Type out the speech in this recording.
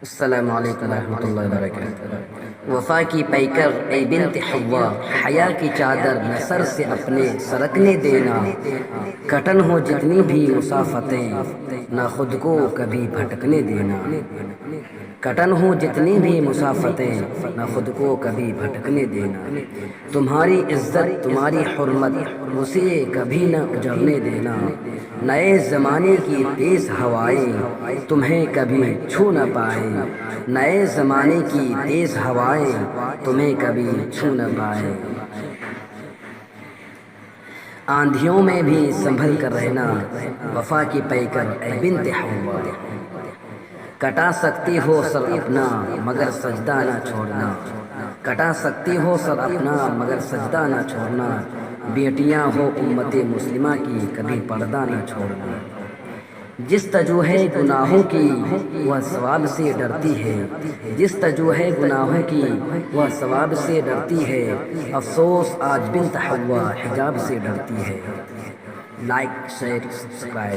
السلام علیکم ورحمۃ اللہ وبرکاتہ۔ وفا کی پیکر اے بنت حوا، حیا کی چادر نہ سر سے اپنے سرکنے دینا، کٹن ہو جتنی بھی مسافتیں نہ خود کو کبھی بھٹکنے دینا، کٹن ہو جتنی بھی مسافتیں نہ خود کو کبھی بھٹکنے دینا، تمہاری عزت تمہاری حرمت اسے کبھی نہ اجڑنے دینا، نئے زمانے کی تیز ہوائیں تمہیں کبھی چھو نہ پائیں، نئے زمانے کی تیز ہوائیں تمہیں کبھی چھو نہ پائیں، آندھیوں میں بھی سنبھل کر رہنا وفا کی پیکر اے بنت حوا، کٹا سکتی ہو سر اپنا مگر سجدہ نہ چھوڑنا، کٹا سکتی ہو سر اپنا مگر سجدہ نہ چھوڑنا، بیٹیاں ہو امت مسلمہ کی کبھی پردہ نہ چھوڑنا، جس تجو ہے گناہوں کی وہ ثواب سے ڈرتی ہے، جس تجو ہے گناہوں کی وہ ثواب سے ڈرتی ہے، افسوس آج بنت حوا حجاب سے ڈرتی ہے۔ Like share subscribe.